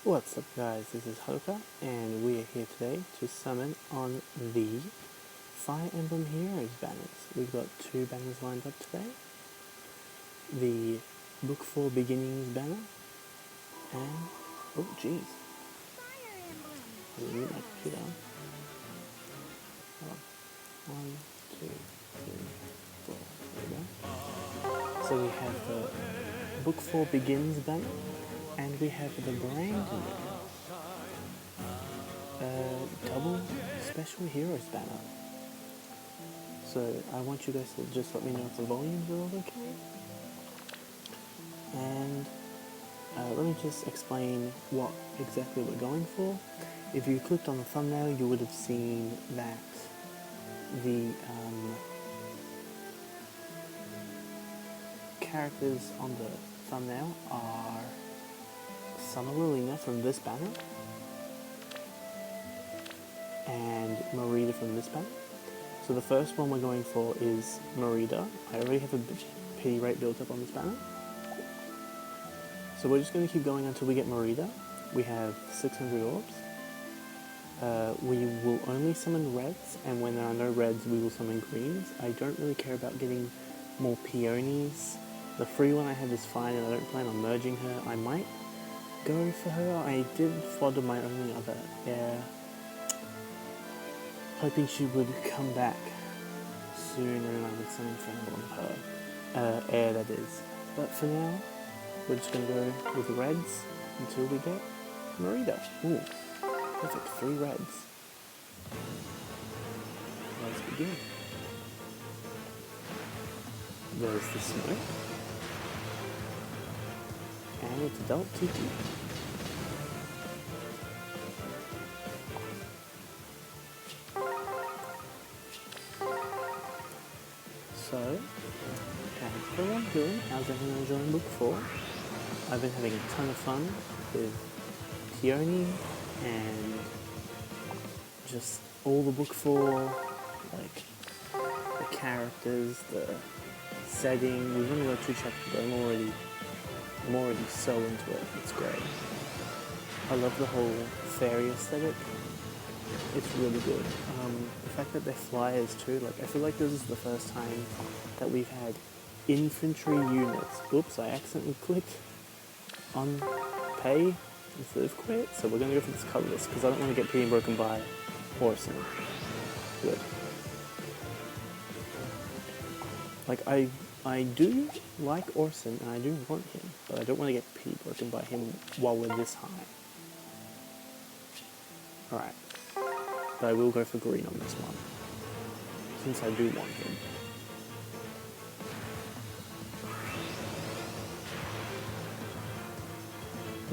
What's up guys, this is Hoka, and we are here today to summon on the Fire Emblem Heroes banners. We've got two banners lined up today. The Book 4 Beginnings banner, and, oh jeez. I'll mute my computer. Oh, 1, 2, 3, 4, there we go. So we have the Book 4 Begins banner, and we have the brand new double special heroes banner. So I want you guys to just let me know if the volumes are all okay. And let me just explain what exactly we're going for. If you clicked on the thumbnail, you would have seen that the characters on the thumbnail are Summer Lilina from this banner and Marita from this banner. So the first one we're going for is Marita. I already have a pity rate built up on this banner. So we're just going to keep going until we get Marita. We have 600 orbs. We will only summon reds, and when there are no reds, we will summon greens. I don't really care about getting more peonies. The free one I have is fine, and I don't plan on merging her. I might go for her. I did fodder my only other air, hoping she would come back soon and I would summon for her. Air, that is. But for now, we're just going to go with reds until we get Marita. Ooh, perfect, 3 reds. Let's begin. There's the smoke. And it's adult TP. So, how's everyone doing? How's everyone enjoying Book 4? I've been having a ton of fun with Peony and just all the Book 4, like the characters, the setting. We've only got 2 chapters, but I'm already so into it. It's great. I love the whole fairy aesthetic. It's really good. The fact that they're flyers too, like I feel like this is the first time that we've had infantry units. Oops, I accidentally clicked on pay instead of quit, so we're going to go for this colorless because I don't want to get pretty broken by Orson. Good. Like I do like Orson and I do want him, but I don't want to get pretty broken by him while we're this high. Alright. But I will go for green on this one, since I do want him.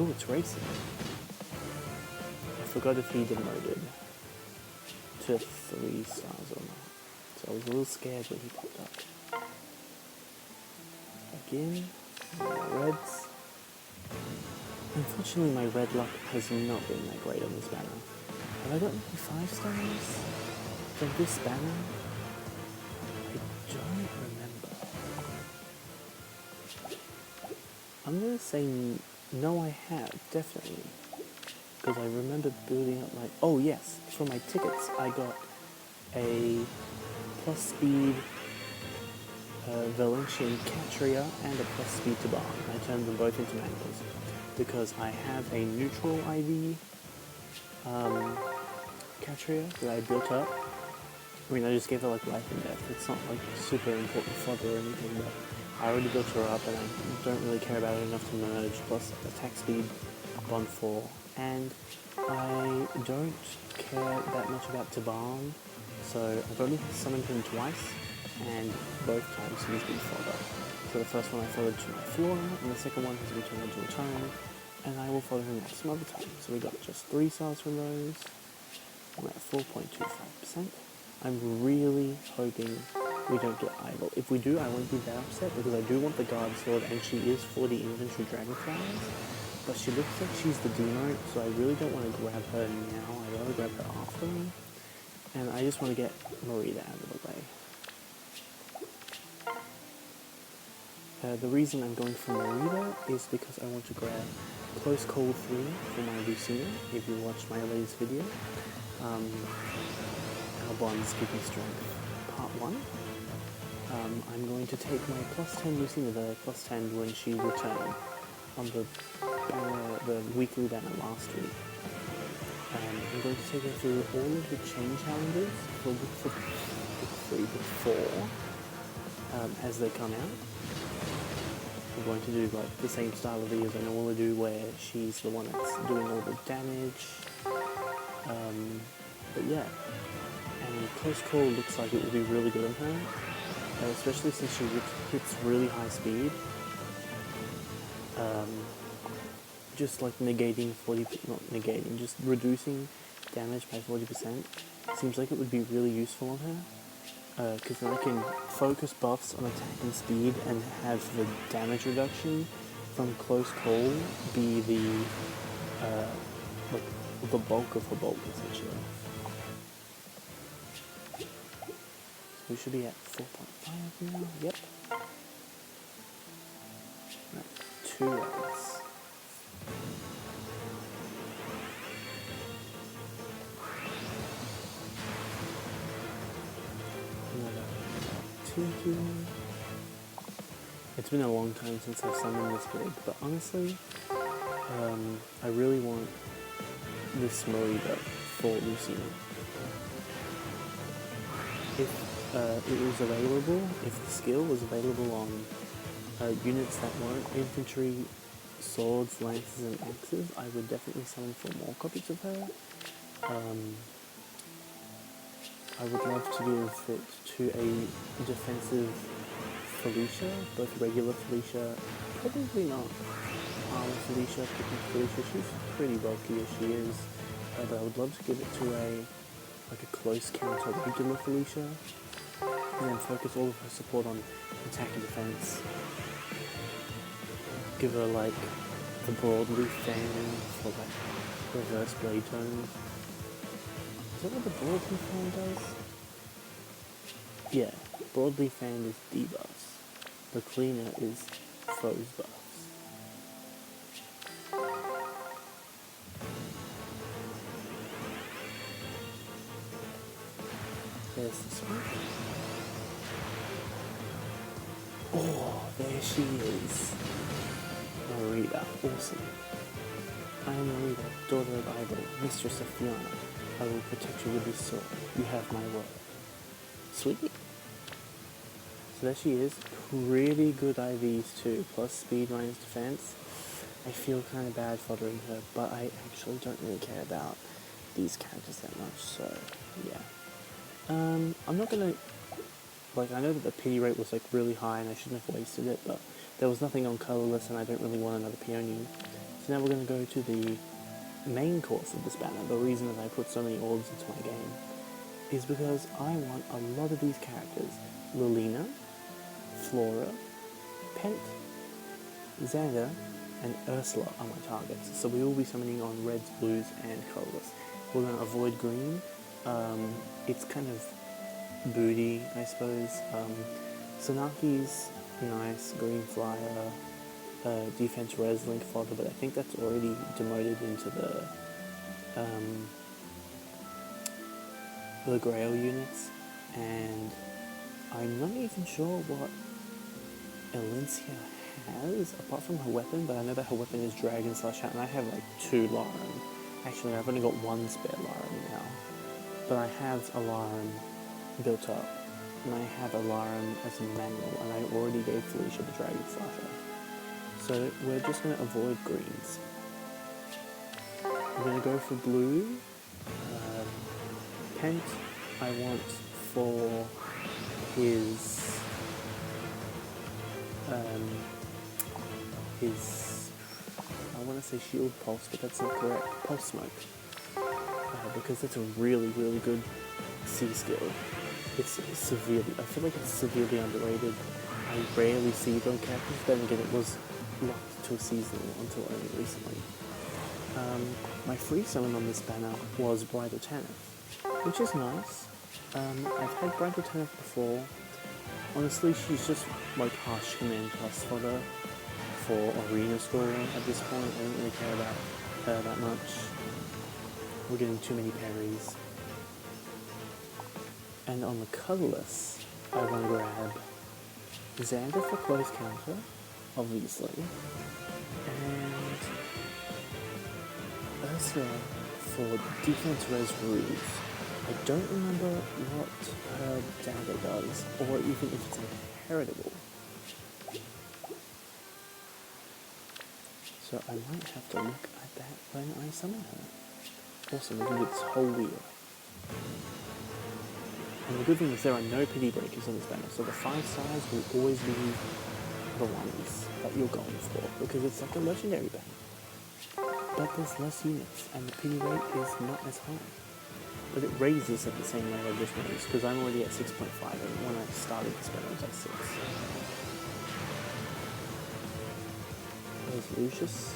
Oh, it's racing. I forgot if he demoted to 3 stars or not, so I was a little scared when he popped up. Again, more reds. Unfortunately, my red luck has not been that great on this banner. Have I gotten 5 stars from this banner? I don't remember. I'm going to say no, I have, definitely. Because I remember building up my... Oh yes, for my tickets I got a plus speed Valencian Catria and a plus speed Taban. I turned them both into mangoes because I have a neutral IV Catria that I built up. I mean, I just gave her like life and death. It's not like super important fodder or anything, but I already built her up and I don't really care about it enough to merge, plus attack speed on 4. And I don't care that much about Taban, so I've only summoned him twice, and both times he's been fodder. So the first one I followed to my Flora, and the second one has returned into a tone, and I will follow him up some other time. So we got just 3 stars from those. I'm at 4.25%. I'm really hoping we don't get Idol. If we do, I won't be that upset because I do want the Guard Sword and she is for the Infantry Dragonflies. But she looks like she's the demote, so I really don't want to grab her now. I'd rather grab her after. And I just want to get Marita out of the way. The reason I'm going for Marita is because I want to grab Close Cold 3 for my Lucina. If you watched my latest video, Albon's Keeping Strength Part 1. I'm going to take my plus 10 Lucina, the plus 10 when she returned on the weekly banner last week. I'm going to take her through all of the chain challenges for book 3, book 4, as they come out. I'm going to do like the same style of videos I normally do, where she's the one that's doing all the damage. But yeah, and Close Call looks like it will be really good on her, especially since she hits really high speed. Just like just reducing damage by 40% seems like it would be really useful on her, because then I can focus buffs on attack and speed and have the damage reduction from Close Call be the bulk of her bulk, essentially. So we should be at 4.5 now. Yep. Right, 2 rounds. It's been a long time since I've summoned this big, but honestly, I really want this Marita for Lucina. If it was available, if the skill was available on units that weren't infantry, swords, lances, and axes, I would definitely summon for more copies of her. I would love to give it to a defensive Felicia, both regular Felicia, probably not armor Felicia, picking Felicia. She's pretty bulky as she is, but I would love to give it to a close counter regular Felicia, and then focus all of her support on attack and defense. Give her like the broadleaf fan for like reverse blade tone. Is that what the broadleaf fan does? Yeah, broadleaf fan is debuffs. The cleaner is foes buffs. There's this one. Oh, there she is. Marita, awesome. I am Marita, daughter of Idol, mistress of Fiona. I will protect you with this sword. You have my word. Sweet. So there she is. Pretty good IVs too, plus speed minus defense. I feel kind of bad following her, but I actually don't really care about these characters that much, so yeah. I'm not gonna, I know that the pity rate was really high and I shouldn't have wasted it, but there was nothing on colorless and I don't really want another peony. So now we're gonna go to the main course of this banner. The reason that I put so many orbs into my game is because I want a lot of these characters. Lilina, Flora, Pent, Xander, and Ursula are my targets. So we will be summoning on reds, blues, and colorless. We're going to avoid green. It's kind of booty, I suppose. Sanaki's nice, green flyer, defense res link fodder, but I think that's already demoted into the Grail units, and I'm not even sure what Elincia has, apart from her weapon, but I know that her weapon is Dragon Slash Out, and I have 2 Larum. Actually, I've only got 1 spare Larum now, but I have a Larum built up, and I have a Larum as a manual, and I already gave Felicia the Dragon Slasher. So we're just going to avoid greens. I'm going to go for blue. Pent, I want for his I want to say shield pulse, but that's not correct. Pulse smoke, because that's a really, really good C skill. I feel like it's severely underrated. I rarely see it on characters, then again it was locked to a seasonal until only recently. My free summon on this banner was Bridal Tanith, which is nice. I've had Bridal Tanith before, honestly, she's just like harsh command plus fodder for arena scoring at this point. I don't really care about her that much. We're getting too many parries. And on the colorless, I want to grab Xander for close counter, obviously, and Ursula for defense res ruse. I don't remember what her dagger does, or even if it's inheritable. So I might have to look at that when I summon her. Also, we can do this whole wheel. And the good thing is there are no pity breakers on this banner, so the 5 stars will always be the ones that you're going for, because it's like a legendary banner. But there's less units, and the pity rate is not as high. But it raises at the same rate I just noticed, because I'm already at 6.5, and when I started this banner I was at 6. There's Lucius.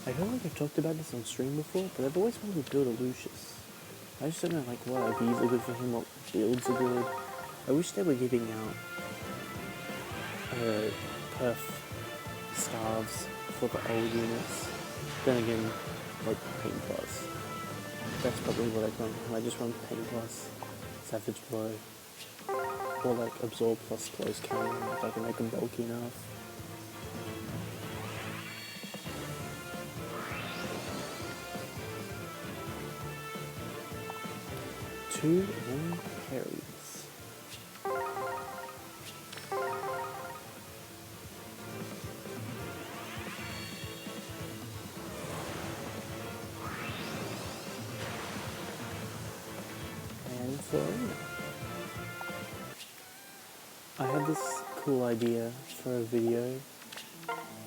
I feel like I've talked about this on stream before, but I've always wanted to build a Lucius. I just don't know like what IVs are good for him, what builds are good. I wish they were giving out perf scarves for the old units. Then again, like Pain Plus. That's probably what I'd run. I just run Pain Plus, Savage Blow, or like Absorb plus Close Counter if I can make them bulky enough. Two and parries. And Florina. I had this cool idea for a video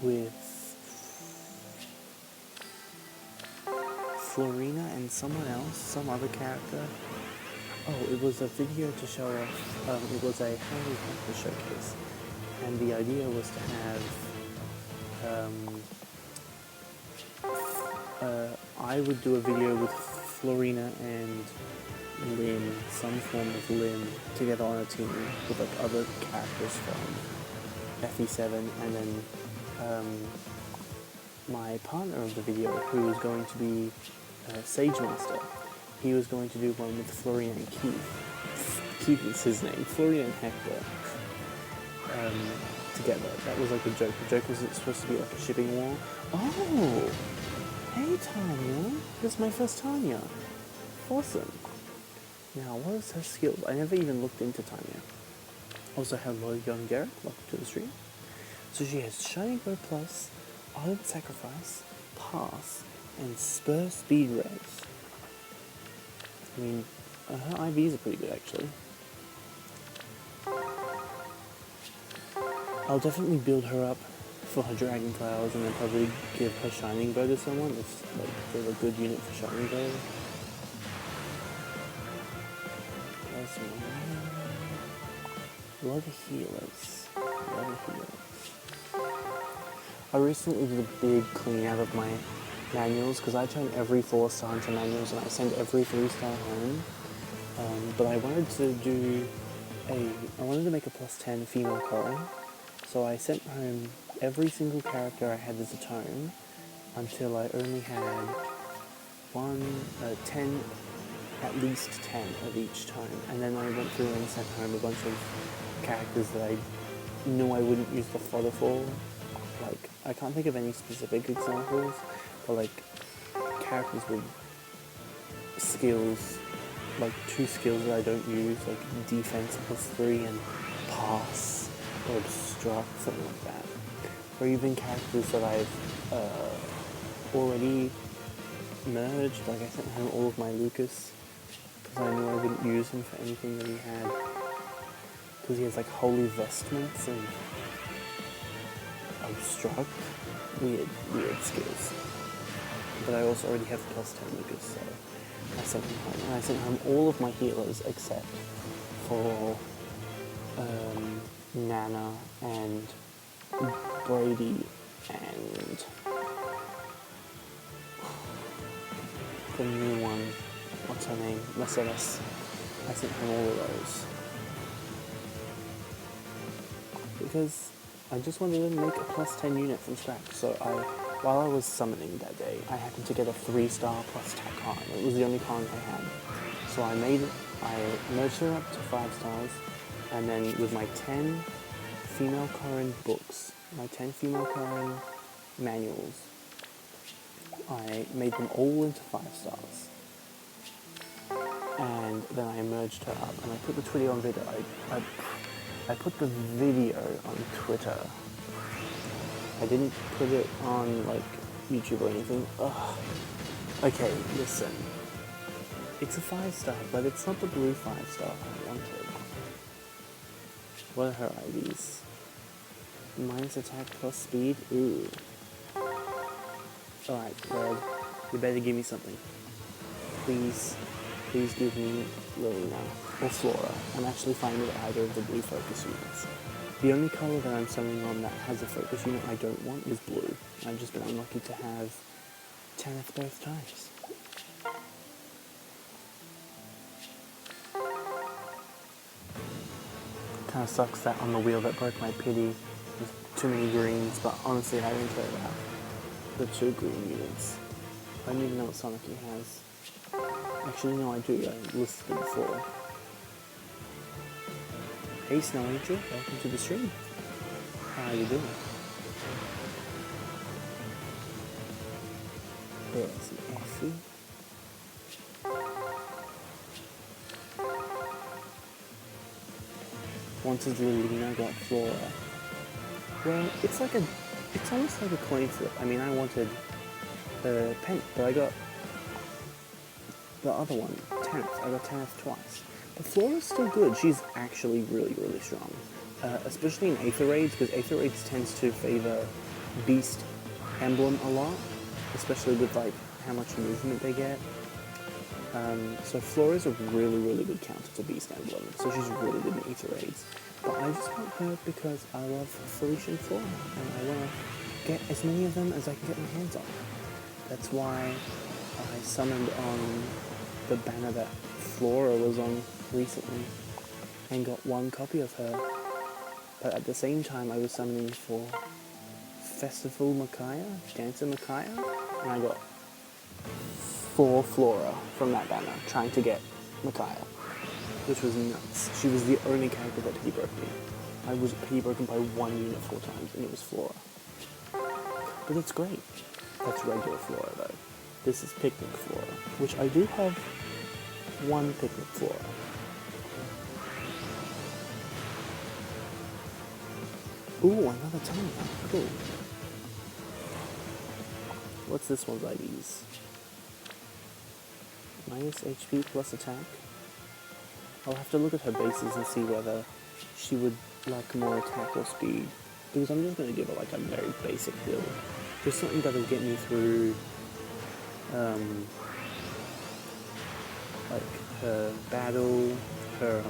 with Florina and someone else, some other character. Oh, it was a video to show off, it was a Harry Potter showcase, and the idea was to have, I would do a video with Florina and Lynn, some form of Lynn, together on a team with like other characters from FE7, and then my partner of the video, who was going to be Sage Master, he was going to do one with Florian and Keith. Keith is his name. Florian and Hector. Together. That was like a joke. The joke was it's supposed to be like a shipping war. Oh! Hey, Tanya! This is my first Tanya. Awesome. Now, what is her skills? I never even looked into Tanya. Also, hello, young Garrett. Welcome to the stream. So she has Shining Bow Plus, Ardent Sacrifice, Pass, and Spur Speed Res. I mean, her IVs are pretty good, actually. I'll definitely build her up for her Dragon Flowers and then probably give her Shining Bow to someone if like, they're a good unit for Shining Bow. A lot of healers. I recently did a big clean out of my manuals because I turn every 4-star into manuals and I send every 3-star home. But I wanted to make a +10 female Korra, so I sent home every single character I had as a tome until I only had 10, at least 10 of each tome, and then I went through and sent home a bunch of characters that I knew I wouldn't use the fodder for. Like, I can't think of any specific examples, but like characters with skills, like 2 skills that I don't use, like defense +3 and pass or obstruct, something like that. Or even characters that I've already merged, like I sent home all of my Lucas, because I knew I wouldn't use him for anything that he had, because he has like holy vestments and obstruct, weird skills. But I also already have +10 Lucas, so I sent him home. And I sent home all of my healers except for Nana and Brady and the new one, what's her name? Mercedes. I sent home all of those. because I just wanted to make a plus 10 unit from scratch. So while I was summoning that day, I happened to get a 3-star plus attack card. It was the only card I had. So I merged her up to 5 stars, and then with my 10 female Karen books, my 10 female Karen manuals, I made them all into 5 stars. And then I merged her up, and I put the Twitter on video. I put the video on Twitter. I didn't put it on, like, YouTube or anything. Ugh. Okay, listen. It's a 5-star, but it's not the blue 5-star I wanted. What are her IVs? Minus attack plus speed? Ooh. Alright, Red. You better give me something. Please give me Lilina or Flora. I'm actually fine with either of the blue focus units. The only colour that I'm summoning on that has a focus unit I don't want is blue. I've just been unlucky to have Tanith both times. Kind of sucks that on the wheel that broke my pity with too many greens, but honestly I don't care about the 2 green units. I don't even know what Sonic he has. Actually, no, I do. I listed it before. Hey, Snow Angel, welcome to the stream. How are you doing? There's Effie. Once Lilina got Flora. Well, it's almost like a coin flip. I mean, I wanted Pent, but I got the other one, Tanith. I got Tanith twice. But Flora's still good. She's actually really, really strong. Especially in Aether Raids, because Aether Raids tends to favor Beast Emblem a lot. Especially with, like, how much movement they get. So Flora's a really, really good counter to Beast Emblem. So she's really good in Aether Raids. But I just want her because I love Felicia and Flora. And I want to get as many of them as I can get my hands on. That's why I summoned on the banner that Flora was on recently and got 1 copy of her. But at the same time I was summoning for Festival Micaiah, Dancer Micaiah, and I got 4 Flora from that banner trying to get Micaiah, which was nuts. She was the only character that pity broke me. I was pity broken by 1 unit 4 times and it was Flora. But that's great. That's regular Flora though. This is Picnic Flora, which I do have 1 Picnic Flora. Ooh, another time. Cool. What's this one's IVs? Minus HP plus attack. I'll have to look at her bases and see whether she would like more attack or speed. Because I'm just going to give her like a very basic build. Just something that'll get me through like her battle, her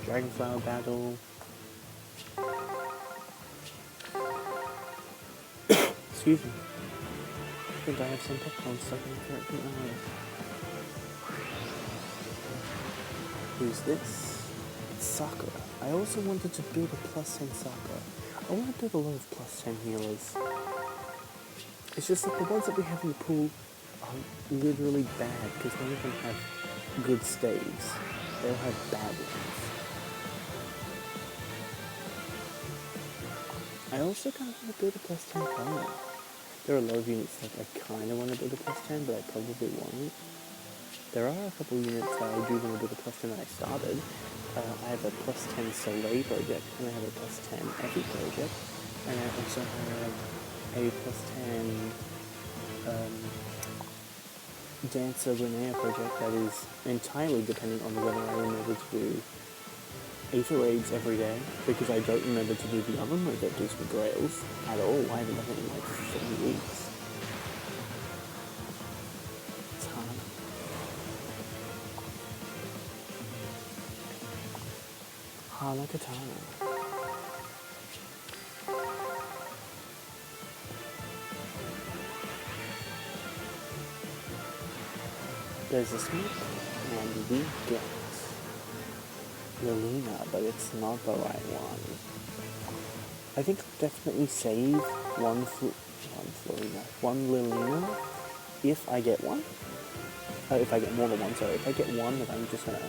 Dragonflower battle. Excuse me. I think I have some popcorn stuck in the character. Who's this? It's Sakura. I also wanted to build a plus 10 Sakura. I want to build a lot of plus 10 healers. It's just that the ones that we have in the pool are literally bad because none of them have good staves. They all have bad ones. I also kind of want to build a plus 10 Kona. There are a lot of units that I kind of want to build a plus 10, but I probably won't. There are a couple units that I do want to build a plus 10 that I started. I have a plus 10 Soleil project, and I have a plus 10 Effie project, and I also have a plus 10 Dancer Linnea project that is entirely dependent on whether I remember to do Aether Raids every day, because I don't remember to do the other mode that gives me grails at all. I haven't done it in like 3 weeks. It's hard. Hana Katana. There's a smoke, and we get Lilina, but it's not the right one. I think I'll definitely save one Lilina if I get one. If I get more than one, sorry. If I get one, then I'm just gonna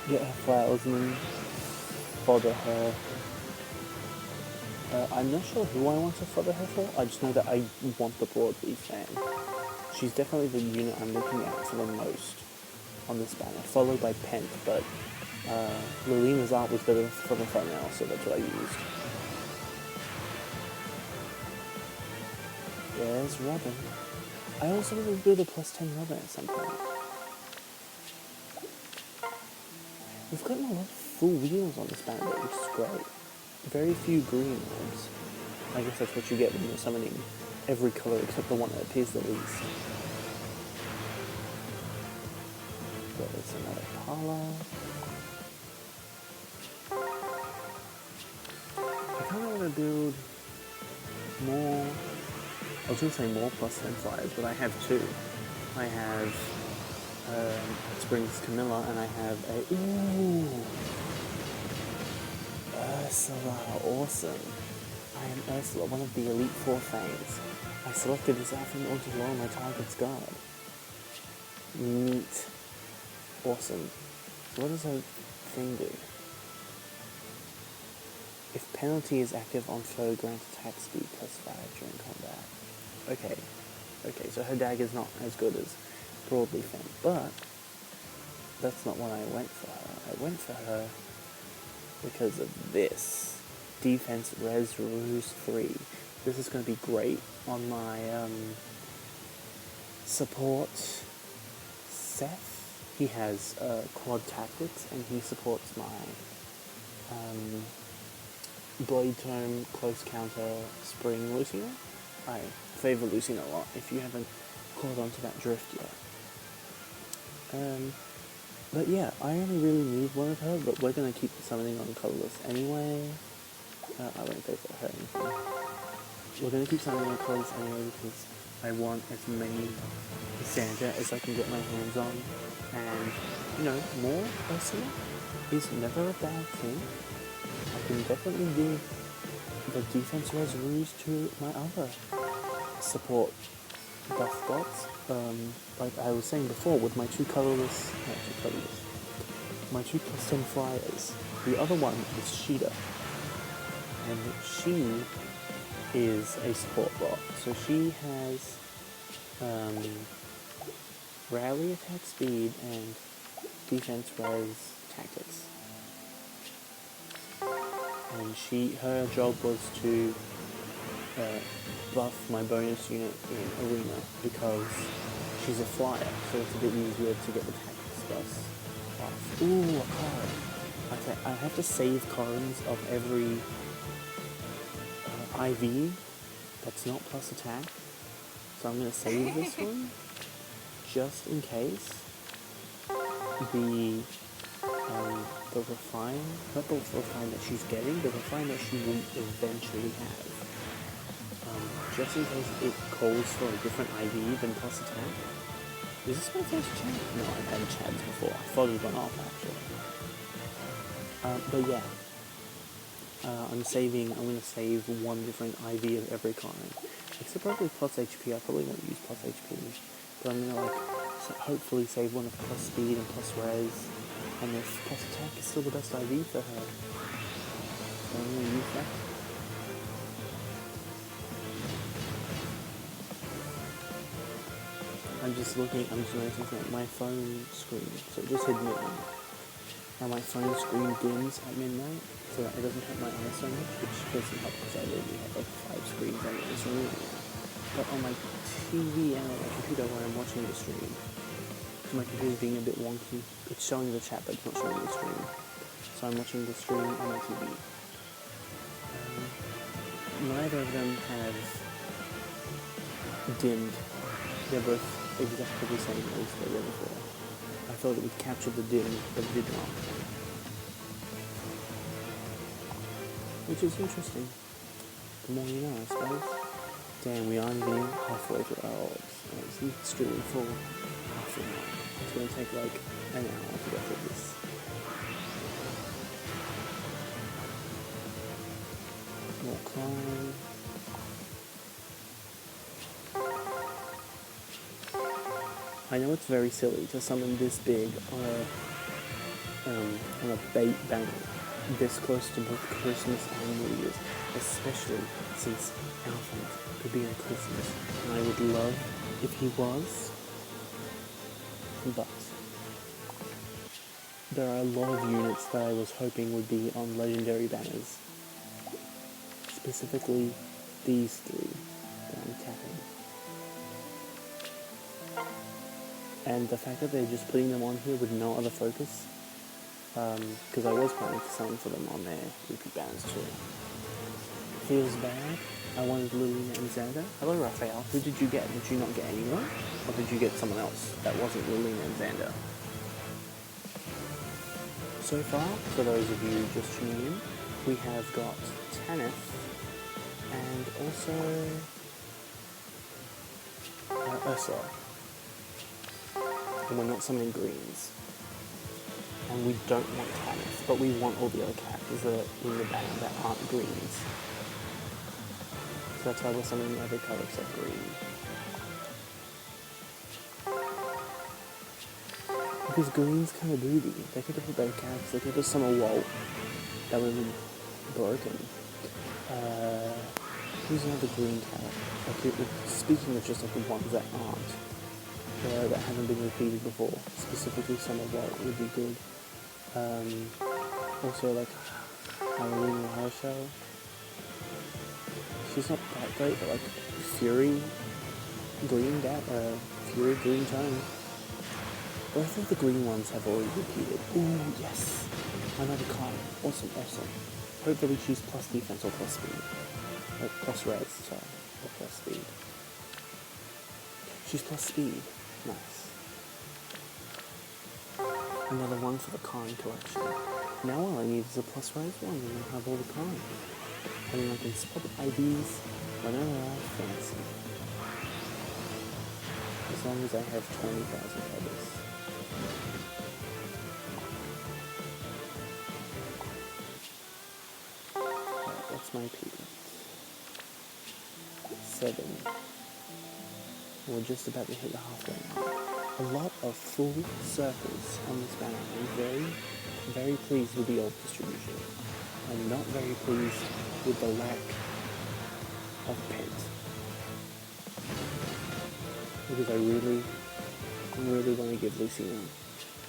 get her flowers and then fodder her. I'm not sure who I want to fodder her for. I just know that I want the broadleaf fan. She's definitely the unit I'm looking at for the most on this banner, followed by Pent, but Lilina's art was better for the thumbnail, so that's what I used. There's Robin. I also want to build a +10 Robin at some point. We've gotten a lot of full wheels on this banner, which is great. Very few green ones. I guess that's what you get when you're summoning every colour except the one that appears the least. There's another Pala. I kind of want to build more. I was going to say more +10 flyers, but I have two. I have Springs Camilla, and I have a Ursula. Awesome. I am Ursula, one of the Elite Four Fangs. I selected this outfit in order to lower my target's guard. Neat. Awesome. So what does her thing do? If penalty is active on foe, grant attack speed +5 during combat. Okay, so her dagger's not as good as Broadleaf Fan, but that's not what I went for her. I went for her because of this. Defense Res Ruse 3. This is going to be great on my support Seth. He has quad tactics, and he supports my Blade Tome, Close Counter, Spring Lucina. I favour Lucina a lot, if you haven't caught on to that drift yet. But yeah, I only really need one of her, but we're going to keep the summoning on colourless anyway. I won't go for her anything. We're going to keep summoning on colourless anyway because I want as many Santa as I can get my hands on. And, you know, more Ursula is never a bad thing. I can definitely give the defense res ruse to my other support buff bots. Like I was saying before, with my two +10 flyers. The other one is Sheeta, and she is a support bot. So she has rally attack speed and defense res tactics. And her job was to buff my bonus unit in Arena because she's a flyer, so it's a bit easier to get the tactics buff. Ooh, a Karin. Okay, I have to save Karins of every IV that's not plus attack, so I'm going to save this one just in case the refine, not the refine that she's getting, the refine that she will eventually have. Just in case it calls for a different IV than plus attack. Is this my first chat? No, I've had chats before. I thought it had gone off actually. But yeah. I'm going to save one different IV of every kind. Except probably plus HP. I probably won't use plus HP. But I'm going to hopefully save one of plus speed and plus res. And if plus attack is still the best IV for her, so I'm going to use that. I'm just noticing that my phone screen, so it just hit midnight. Now my phone screen dims at midnight, so that it doesn't hurt my eyes so much, which doesn't help because I literally have 5 screens on this room. But on my TV and on my computer when I'm watching the stream, my computer's being a bit wonky. It's showing the chat, but it's not showing the stream. So I'm watching the stream on my TV. Neither of them have dimmed. They're both exactly the same as they were before. I thought it would capture the dim, but it did not. Which is interesting. The more you know, I suppose. Damn, we aren't even halfway through our orbs. It's streaming for half an hour. It's going to take like an hour to get through this. more climb. I know it's very silly to summon this big on a bait banner this close to both Christmas and New Year's, especially since Alphonse could be on Christmas, and I would love if he was, but there are a lot of units that I was hoping would be on legendary banners, specifically these three that I'm tapping. And the fact that they're just putting them on here with no other focus, because I was planning to summon for them on their repeat banners too. Feels bad. I wanted Lilina and Xander. Hello Raphael, who did you get? Did you not get anyone? Or did you get someone else that wasn't Lilina and Xander? So far, for those of you just tuning in, we have got Tanith and also Ursula. And we're not summoning greens. And we don't want Tanith, but we want all the other characters that are in the banner that aren't greens. So that's why we're summoning every colour except green. Because green's kind of booty. They could have put better characters. They could have summon Walt. That would have been broken. Who's another green character? Like, speaking of just like the ones that aren't, that haven't been repeated before, specifically Summer Walt would be good. Also like Halloween Rochelle. She's not that great, but like Fury Green Fury Green Tone. Both of the green ones have already repeated. Ooh, yes! Another card. Awesome, awesome. Hopefully she's plus defense or plus speed. Plus res, sorry. Or plus speed. She's plus speed. Nice. Another one for the kind collection. Now all I need is a plus res one and I'll have all the kind. And then I can swap IDs whenever I fancy. As long as I have 20,000 feathers. Alright, what's my P? 7. We're just about to hit the halfway mark. A lot of full circles on this banner. I'm very, very pleased with the old distribution. I'm not very pleased with the lack of pent. Because I really want to give Lucina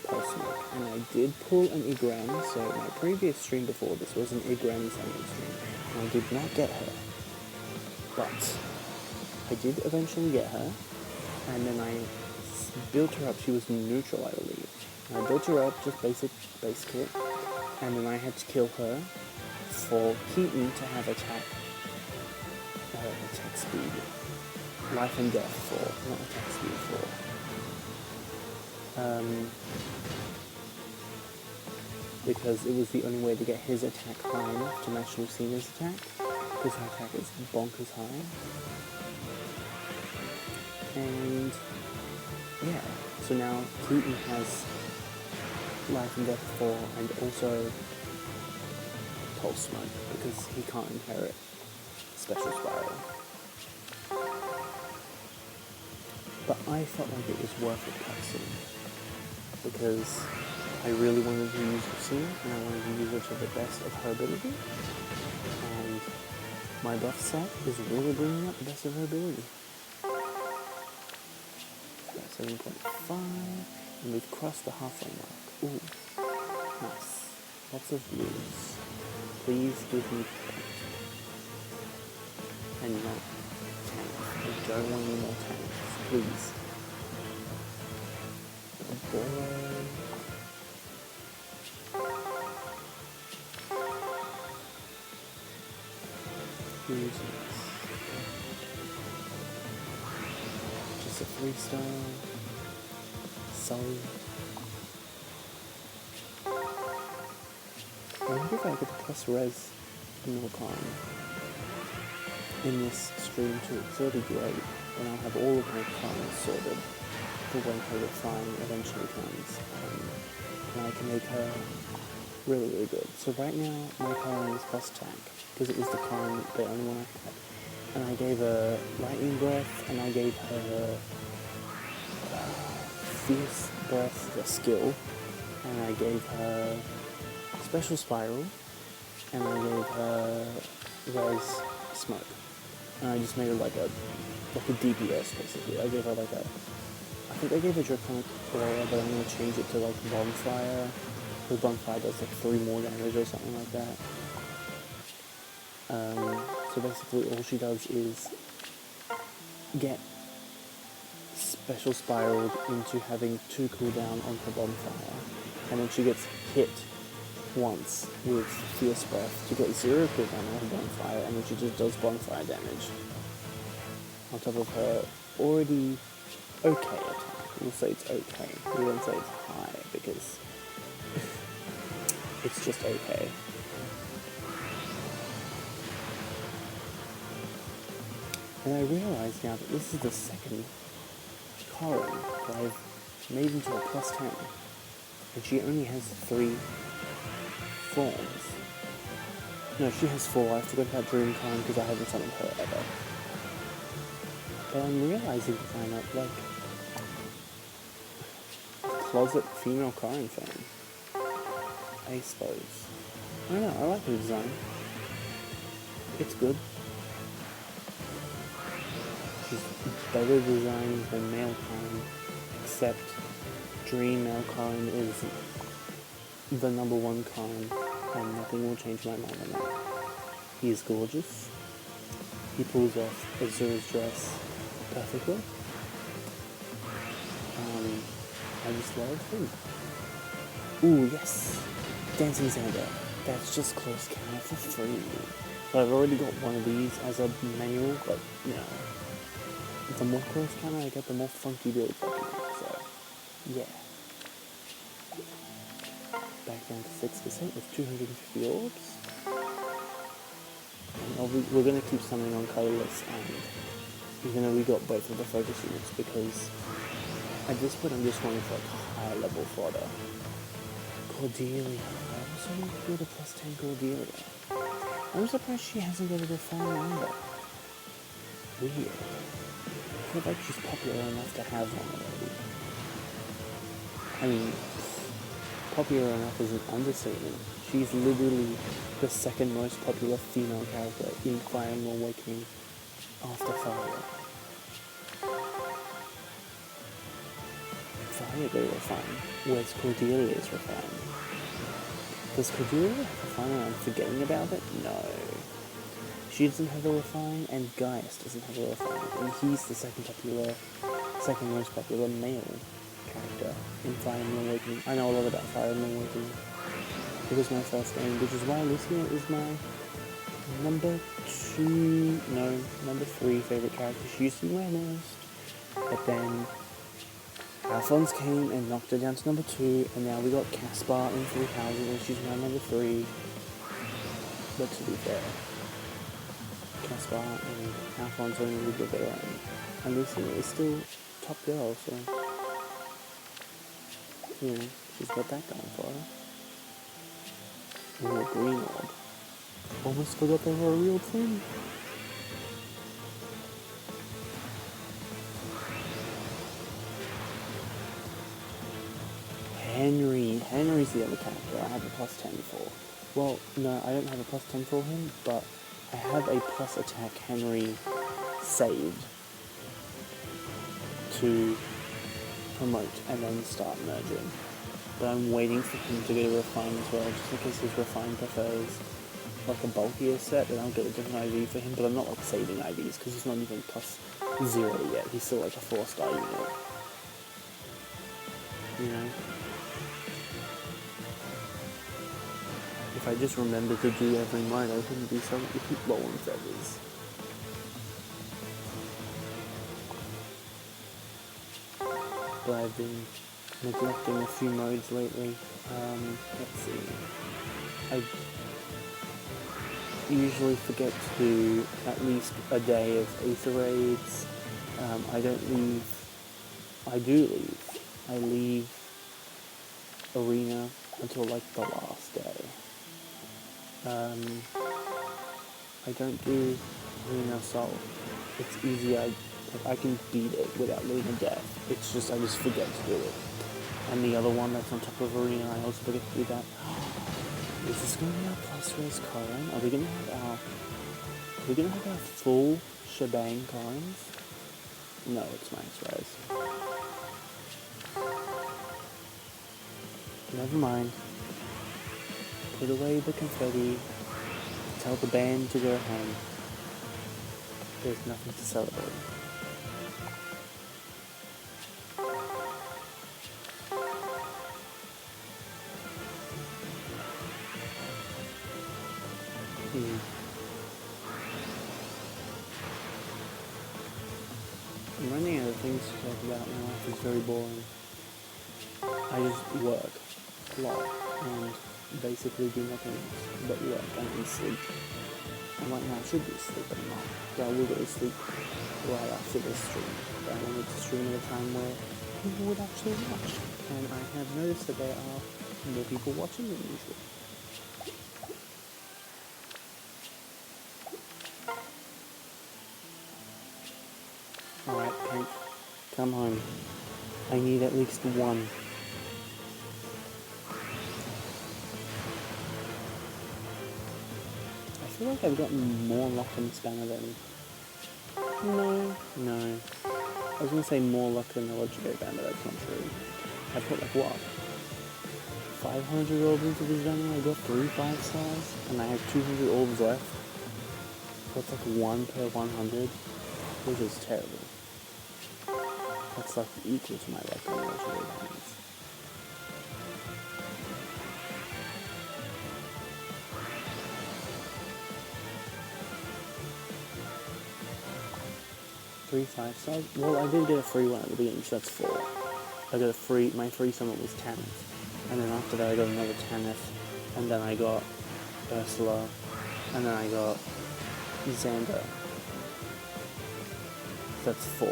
personal. And I did pull an Igram, so my previous stream before this was an Igram summoning stream. And I did not get her. But I did eventually get her. And then I built her up. She was neutral, I believe. And I built her up, just base kit. And then I had to kill her for Keaton to have attack speed. Life and death for, not attack speed for. Because it was the only way to get his attack high enough to match Lucina's attack. Because her attack is bonkers high. And yeah, so now Keaton has Life and Death 4 and also Pulse Smoke because he can't inherit Special Spiral. But I felt like it was worth it personally because I really wanted to use Lucina and I wanted to use her to the best of her ability. And my buff set is really bringing out the best of her ability. 7.5, and we've crossed the halfway mark. Ooh, nice. Lots of blues. Please give me point. And not tanks. I don't want any more tanks. Please. Good boy. Who's next? Just a 3-star. Sully. I wonder if I get the plus res Milcon in this stream too, so it'll be great. And I'll have all of my cards sorted for when her refine eventually comes. And I can make her really, really good. So right now, my card is plus attack, because it was the only one I had. And I gave her Lightning Breath, and I gave her Fierce Breath, the skill, and I gave her Special Spiral, and I gave her Res Smoke. And I just made her like a DPS basically. I gave her I think I gave her Draconic Aura, but I'm going to change it to like Bonfire, because Bonfire does like 3 more damage or something like that. So basically all she does is get Special Spiraled into having 2 cooldown on her Bonfire, and then she gets hit once with Fierce Breath to get 0 cooldown on her Bonfire, and then she just does Bonfire damage on top of her already okay attack. We'll say it's okay. We won't say it's high because it's just okay. And I realise now that this is the second Karen that I've made into a +10, and she only has 3 forms. No, she has 4. I forgot about Dream Karen because I haven't summoned her ever. But I'm realising that I'm a closet female Karen fan, I suppose. I don't know, I like the design. It's good. She's better designed than male Karen, except Dream male Karen is the #1 Karen, and nothing will change my mind on that. He is gorgeous. He pulls off Azura's dress perfectly. I just love him. Ooh, yes! Dancing Xander. That's just close counter for free. So I've already got one of these as a manual, but, you know, the more close counter I get, the more funky builds I can make, so, yeah. Back down to 6% with 250 orbs. And we're going to keep summoning on colorless, and even though we got both of the focus units, because at this point I'm just going for like higher level fodder. Cordelia. I also want to build a +10 Cordelia. I'm surprised she hasn't got a refine either. Weird. I feel like she's popular enough to have one already. I mean, popular enough is an understatement. She's literally the second most popular female character in Fire Emblem Awakening after Fire. Fire go refine. Where's Cordelia's refine? Does Cordelia have a refine and I'm forgetting about it? No. She doesn't have a refine, and Gaius doesn't have a refine, and he's the second most popular male character in Fire Emblem Awakening. I know a lot about Fire Emblem Awakening. It was my first game, which is why Lucia is my number 3 favorite character. She used to be my most, but then Alphonse came and knocked her down to number 2, and now we got Caspar in 3000, and she's now number 3. But to be fair, Caspar and Alphonse only really good their own, and Lucia is still top girl, so, you know, she's got that going for her. Ooh, a green orb. Almost forgot they were a real thing. Henry's the other character I have a +10 for. Well, no, I don't have a +10 for him, but I have a plus attack Henry saved to promote and then start merging. But I'm waiting for him to get a refine as well, just in case his refine prefers like a bulkier set, and I'll get a different IV for him, but I'm not like saving IVs because he's not even +0 yet. He's still like a 4-star unit. You know? If I just remembered to do every mode, I wouldn't be so low on feathers. But I've been neglecting a few modes lately. Let's see. I usually forget to do at least a day of Aether Raids. I leave Arena until like the last day. I don't do Arena Assault. It's easy. I can beat it without losing death. It's just I just forget to do it. And the other one that's on top of Arena, I also forget to do that. Is this going to be our plus res Corin? Are we going to have our full shebang Corins? No, it's max res. Never mind. Put away the confetti. Tell the band to go home. There's nothing to celebrate. I'm running out of things to talk about. My life is very boring. I just work a lot and basically do nothing else but work and sleep. And right now I should be asleep, but I'm not. So I will go to sleep right after this stream. But I wanted to stream at a time where people would actually watch. And I have noticed that there are more people watching than usual. Alright, Pink, come home. I need at least one. I feel like I've gotten more luck in Spanner than... No. I was going to say more luck than the Legendary Banner, that's not true. I put like what? 500 orbs into this banner, I got 3 5-stars, and I have 200 orbs left. That's like 1 per 100, which is terrible. That's like equal to my luck on Legendary Banners. Three 5-stars? Well, I did get a free one at the beginning, so that's 4. I got my free summon was Tanith. And then after that I got another Tanith. And then I got Ursula. And then I got Xander. So that's 4.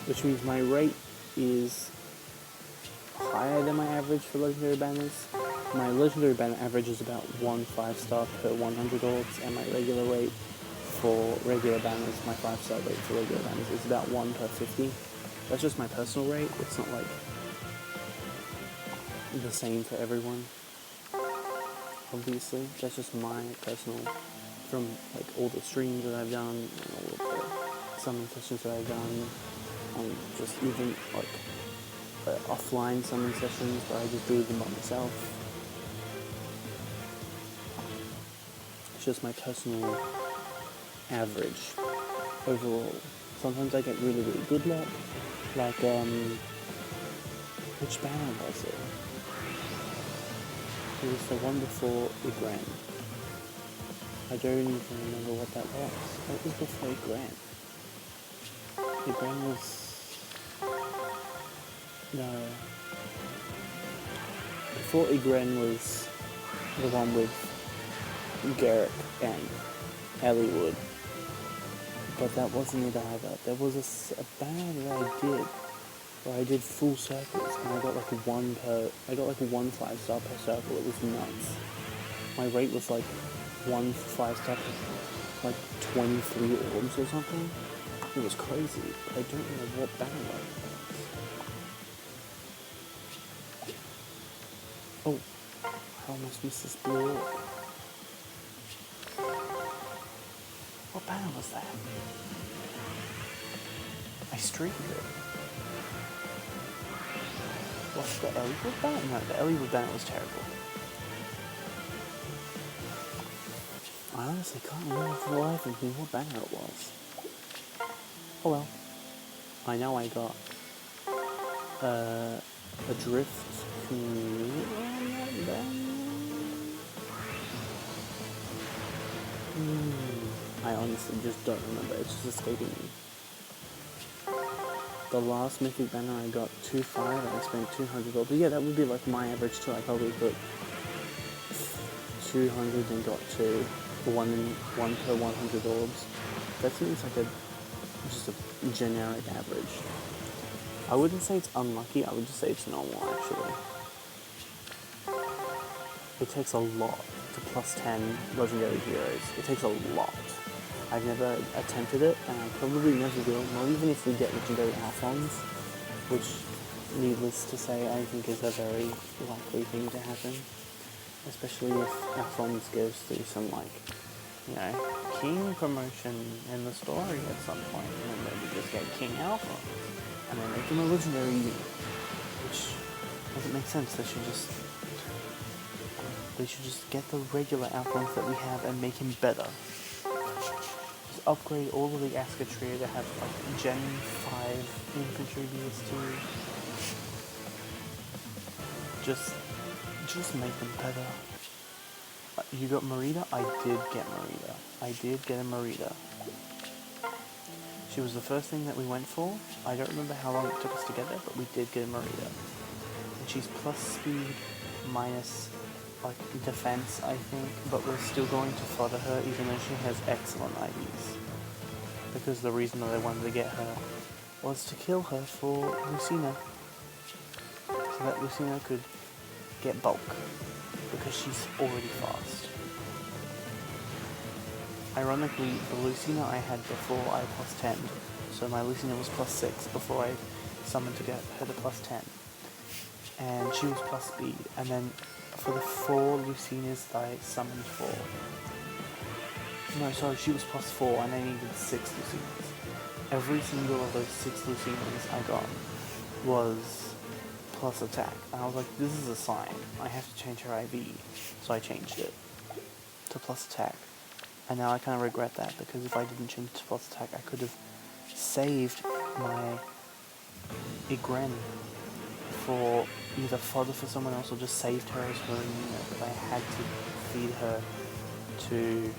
Which means my rate is higher than my average for Legendary Banners. My Legendary Banner average is about 1 5-star per 100 orbs, and my regular rate for regular banners, my 5-star rate for regular banners is about 1 per 50. That's just my personal rate. It's not like the same for everyone. Obviously, that's just my personal, from like all the streams that I've done and all of the summon sessions that I've done, and just even like offline summon sessions where I just do them by myself. It's just my personal average overall. Sometimes I get really, really good luck. Like, which banner was it? It was the one before Igran. I don't even remember what that was. What was before Igran? Igran was... No. Before Igran was the one with Garrick and Hollywood. But that wasn't it either. There was a banner that I did where I did full circles and I got like 1 5-star per circle. It was nuts. My rate was like 1 5-star per like 23 orbs or something. It was crazy. I don't know what banner that was. Oh, I almost missed this blue orb. What banner was that? I streamed it. What's the Elliewood banner? No, the Elliewood banner was terrible. I honestly can't remember for the life of me what banner it was. Oh well. I know I got a drift community on that banner. I honestly just don't remember, it's just escaping me. The last mythic banner I got 2-5 and I spent 200 orbs. Yeah, that would be like my average too. I probably put 200 and got 2. 1 per 100 orbs. That seems like just a generic average. I wouldn't say it's unlucky, I would just say it's normal actually. It takes a lot to plus 10 legendary heroes. It takes a lot. I've never attempted it, and I probably never will, not even if we get legendary Alphons, which, needless to say, I think is a very likely thing to happen. Especially if Alphons goes through some, like, you know, King promotion in the story at some point, and then maybe just get King Alphons, and then make him a legendary unit, which doesn't make sense. They should just get the regular Alphons that we have and make him better. Just upgrade all of the Asker trio to have, like, Gen 5 infantry BS2. Just make them better. You got Merida? I did get Merida. I did get a Merida. She was the first thing that we went for. I don't remember how long it took us to get there, but we did get a Merida. And she's plus speed, minus, like, defense, I think, but we're still going to fodder her even though she has excellent IVs. Because the reason that I wanted to get her was to kill her for Lucina. So that Lucina could get bulk, because she's already fast. Ironically, the Lucina I had before I plus 10, so my Lucina was plus 6 before I summoned to get her to plus 10. And she was plus speed, and then for the 4 Lucinas that I summoned for... No, sorry, she was plus 4 and I needed 6 Lucinas. Every single of those 6 Lucinas I got was plus attack. And I was like, this is a sign. I have to change her IV. So I changed it to plus attack. And now I kind of regret that, because if I didn't change it to plus attack, I could have saved my Igren for either fodder for someone else or just saved her as her own unit. But I had to feed her to...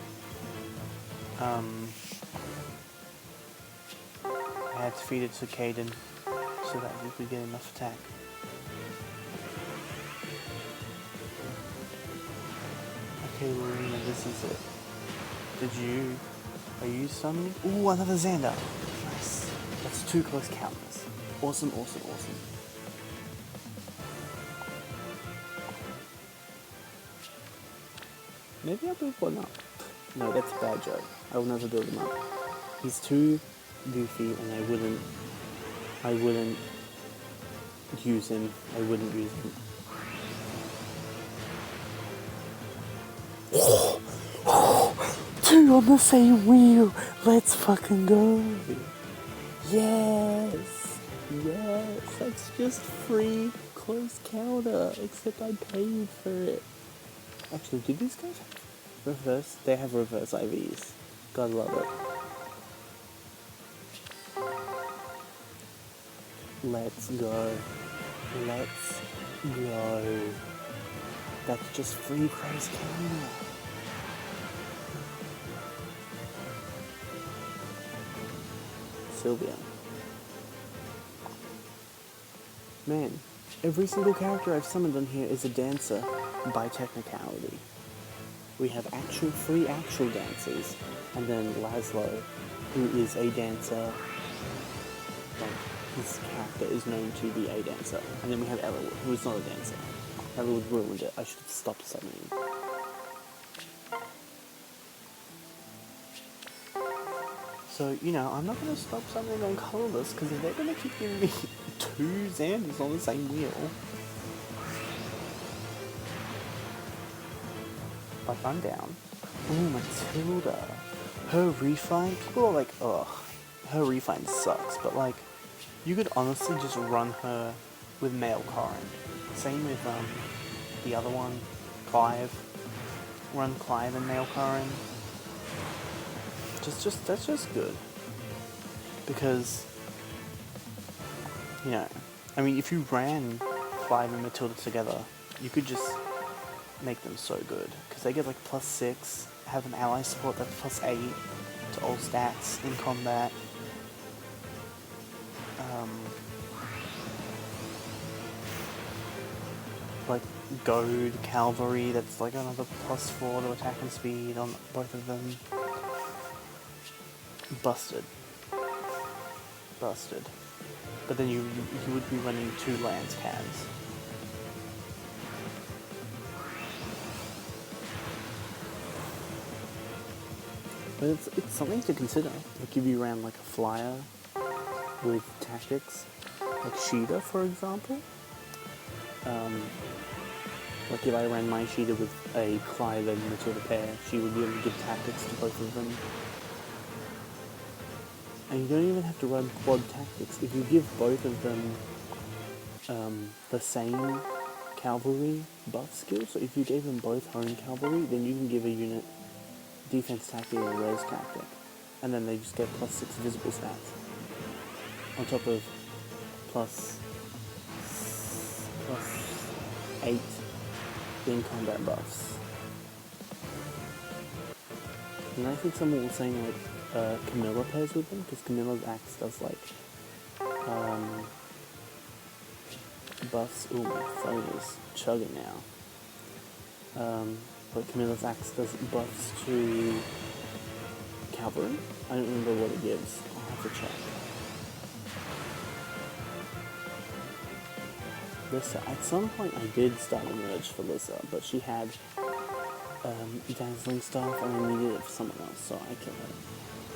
I had to feed it to Caden so that we could get enough attack. Okay, Lorena, this is it. Are you summoning? Ooh, another Xander! Nice. That's 2 close counters. Awesome, awesome, awesome. Maybe I'll build one up. No, that's a bad joke. I will never build him up. He's too goofy, and I wouldn't use him. I wouldn't use him. Two on the same wheel. Let's fucking go. Yes. Yes. That's just free close counter. Except I paid for it. Actually, do these guys have reverse? They have reverse IVs. God love it. Let's go. Let's go. That's just free close counter. Sylvia. Man, every single character I've summoned on here is a dancer by technicality. We have free actual dancers, and then Laszlo, who is a dancer. Like, his character is known to be a dancer. And then we have Ellerwood, who is not a dancer. Ellerwood ruined it. I should have stopped summoning. So, you know, I'm not going to stop summoning on colorless, because if they're going to keep giving me 2 Xanders on the same wheel... Like, I'm down. Ooh, Matilda. Her refine, people are like, ugh, her refine sucks, but like, you could honestly just run her with male Corin. Same with, the other one, Clive. Run Clive and male Corin. That's just good. Because, you know, I mean, if you ran Clive and Matilda together, you could just make them so good, because they get like plus 6, have an ally support that's plus 8 to all stats in combat. Like Goad, Cavalry, that's like another plus 4 to attack and speed on both of them. Busted. But then you would be running 2 Lance Cavs. But it's something to consider. Like if you ran like a flyer with tactics, like Sheeta, for example. Like if I ran my Sheeta with a Clive and Matilda pair, she would be able to give tactics to both of them. And you don't even have to run quad tactics. If you give both of them the same cavalry buff skill, so if you gave them both hone cavalry, then you can give a unit defense tactic and res tactic, and then they just get +6 visible stats on top of plus 8 in combat buffs. And I think someone was saying like Camilla pairs with them, because Camilla's axe does like buffs. Ooh, my phone is chugging now. But Camilla's axe does buffs to cavalry. I don't remember what it gives. I'll have to check. Lissa, at some point I did start a merge for Lissa, but she had dazzling stuff and I needed it for someone else, so I killed her.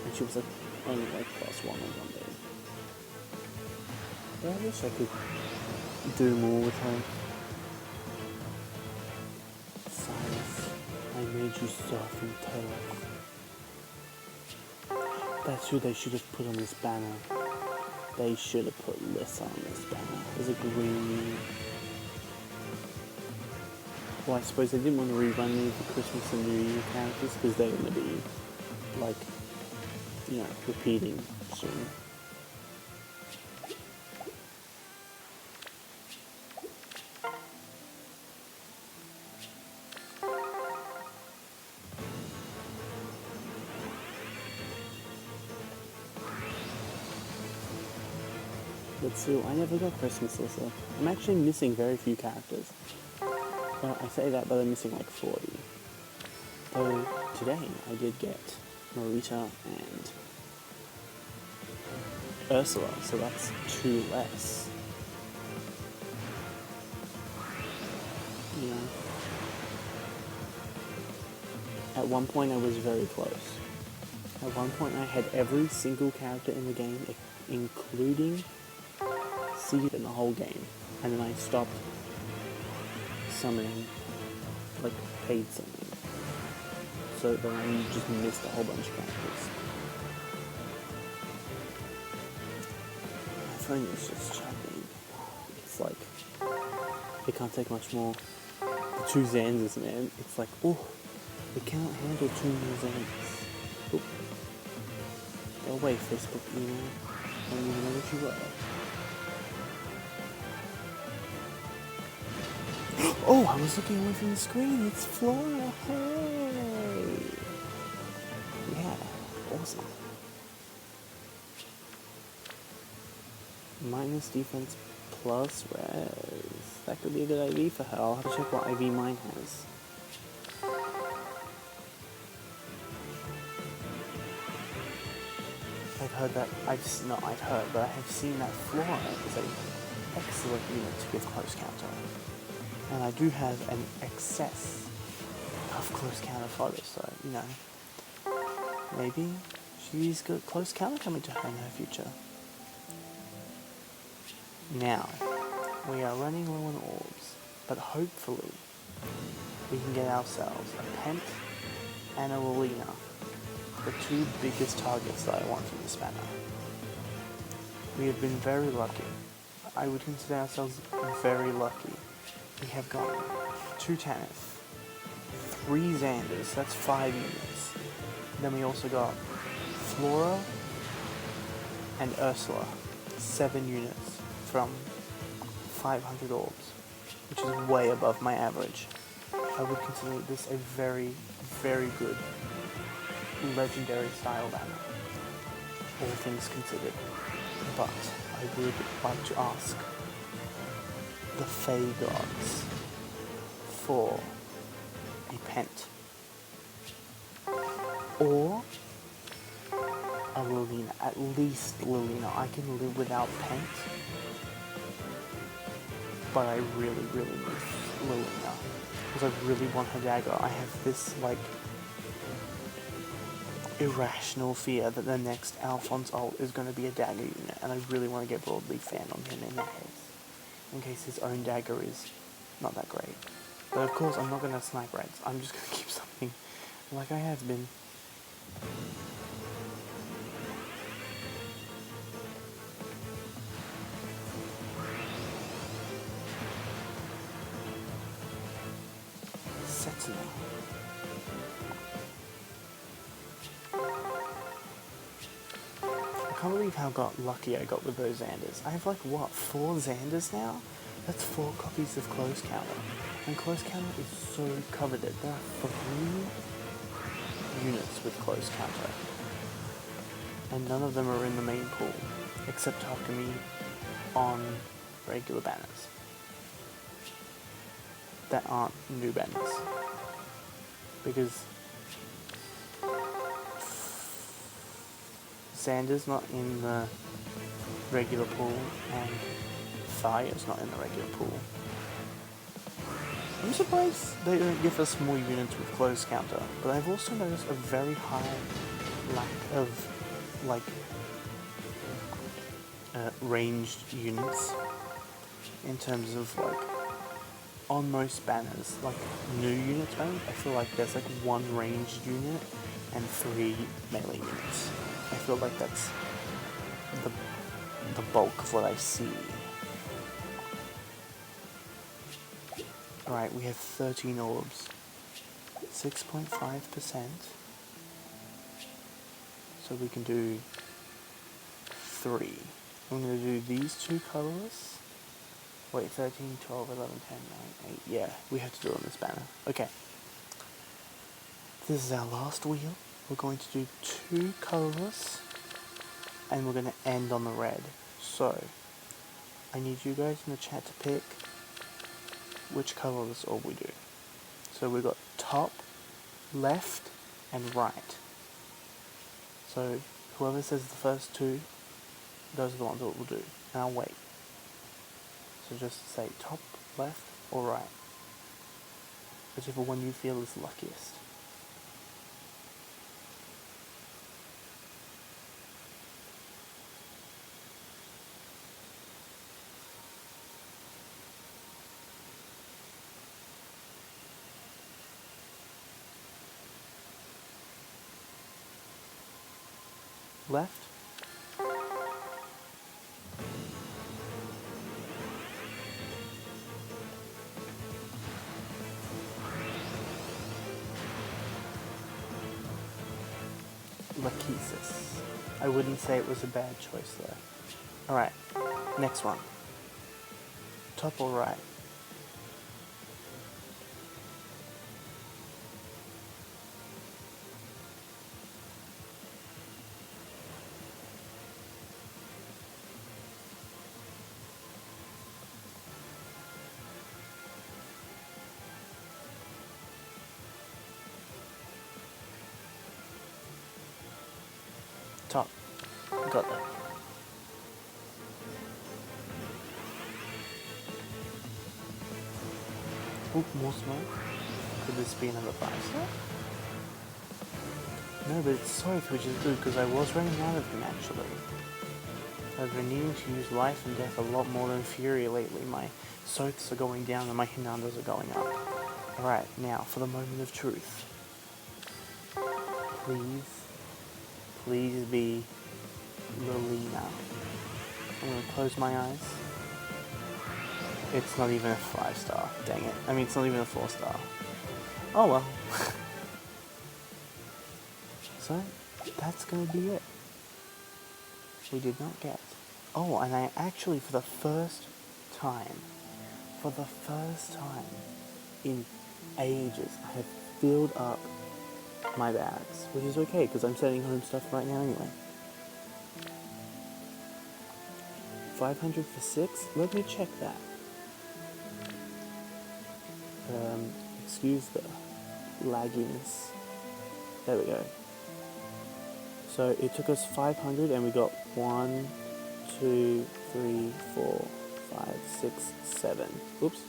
And she was like only like +1 on one day. But I wish I could do more with her. Silas, I made you soft and tough. That's who they should have put on this banner. They should have put Lissa on this banner as a green. Well, I suppose they didn't want to rerun any of the Christmas and New Year characters because they're going to be, like, you know, repeating soon. But still, I never got Christmas Lissa. I'm actually missing very few characters. I say that, but I'm missing like 40. Though today I did get Marita and Ursula, so that's 2 less. You know. At one point I was very close. At one point I had every single character in the game, including Seed in the whole game. And then I stopped summoning, like, paid summoning. So then I just missed a whole bunch of characters. My phone is just chugging. It's like, it can't take much more. The 2 Zanzers, man. It's like, oh, it cannot handle 2 more Zanzers. Oh. Go away, Facebook email. I don't even know what you were. Oh, I was looking away from the screen. It's Flora. Hey. Yeah, awesome. Minus defense plus res. That could be a good IV for her. I'll have to check what IV mine has. I've heard that. But I have seen that Flora is an excellent unit to give close counter. And I do have an excess of close counter fodder, so, you know, maybe she's got close counter coming to her in her future. Now, we are running low on orbs, but hopefully we can get ourselves a Pent and a Lilina, the 2 biggest targets that I want from this banner. We have been very lucky. I would consider ourselves very lucky. We have got 2 Tanith, 3 Xanders, that's 5 units. Then we also got Flora and Ursula, 7 units from 500 orbs, which is way above my average. I would consider this a very, very good legendary style banner, all things considered. But I would like to ask the Fey Gods for a Pent or a Lilina, at least Lilina. I can live without Pent, but I really, really need Lilina because I really want her dagger. I have this like irrational fear that the next Alphonse ult is going to be a dagger unit, and I really want to get broadleaf fan on him in case his own dagger is not that great. But of course I'm not going to snipe reds, I'm just going to keep something like I have been. Sentinel. I can't believe how lucky I got with those Xanders. I have like, what, 4 Xanders now? That's 4 copies of Close Counter. And Close Counter is so coveted. There are 3 units with Close Counter. And none of them are in the main pool, except Takumi on regular banners. That aren't new banners. Because Xander's not in the regular pool, and Fire's not in the regular pool. I'm surprised they don't give us more units with Close Counter, but I've also noticed a very high lack of, like, ranged units in terms of, like, on most banners, like new units banners, I feel like there's like 1 ranged unit and 3 melee units. I feel like that's the bulk of what I see. Alright, we have 13 orbs. 6.5%. So we can do 3. I'm going to do these 2 colorless. Wait, 13, 12, 11, 10, 9, 8. Yeah, we have to do it on this banner. Okay. This is our last wheel. We're going to do 2 colorless, and we're going to end on the red. So, I need you guys in the chat to pick which colorless orb we do. So we've got top, left, and right. So, whoever says the first 2, those are the ones that we'll do. And I'll wait. So just say top, left, or right. Whichever one you feel is luckiest. Left. Lachesis. I wouldn't say it was a bad choice though. Alright, next one. Top or right? Top. Got that. Oop, more smoke. Could this be another 5-star? No, but it's Soth, which is good, because I was running out of him, actually. I've been needing to use Life and Death a lot more than Fury lately. My Soths are going down and my Hinandas are going up. Alright, now, for the moment of truth. Please be Lilina. I'm going to close my eyes. It's not even a 5-star. Dang it. I mean, it's not even a 4-star. Oh well. So, that's going to be it. We did not get. Oh, and I actually, for the first time in ages, I have filled up my bags, which is okay, because I'm sending home stuff right now anyway. 500 for 6? Let me check that. Excuse the lagginess. There we go. So it took us 500 and we got 1, 2, 3, 4, 5, 6, 7. Oops.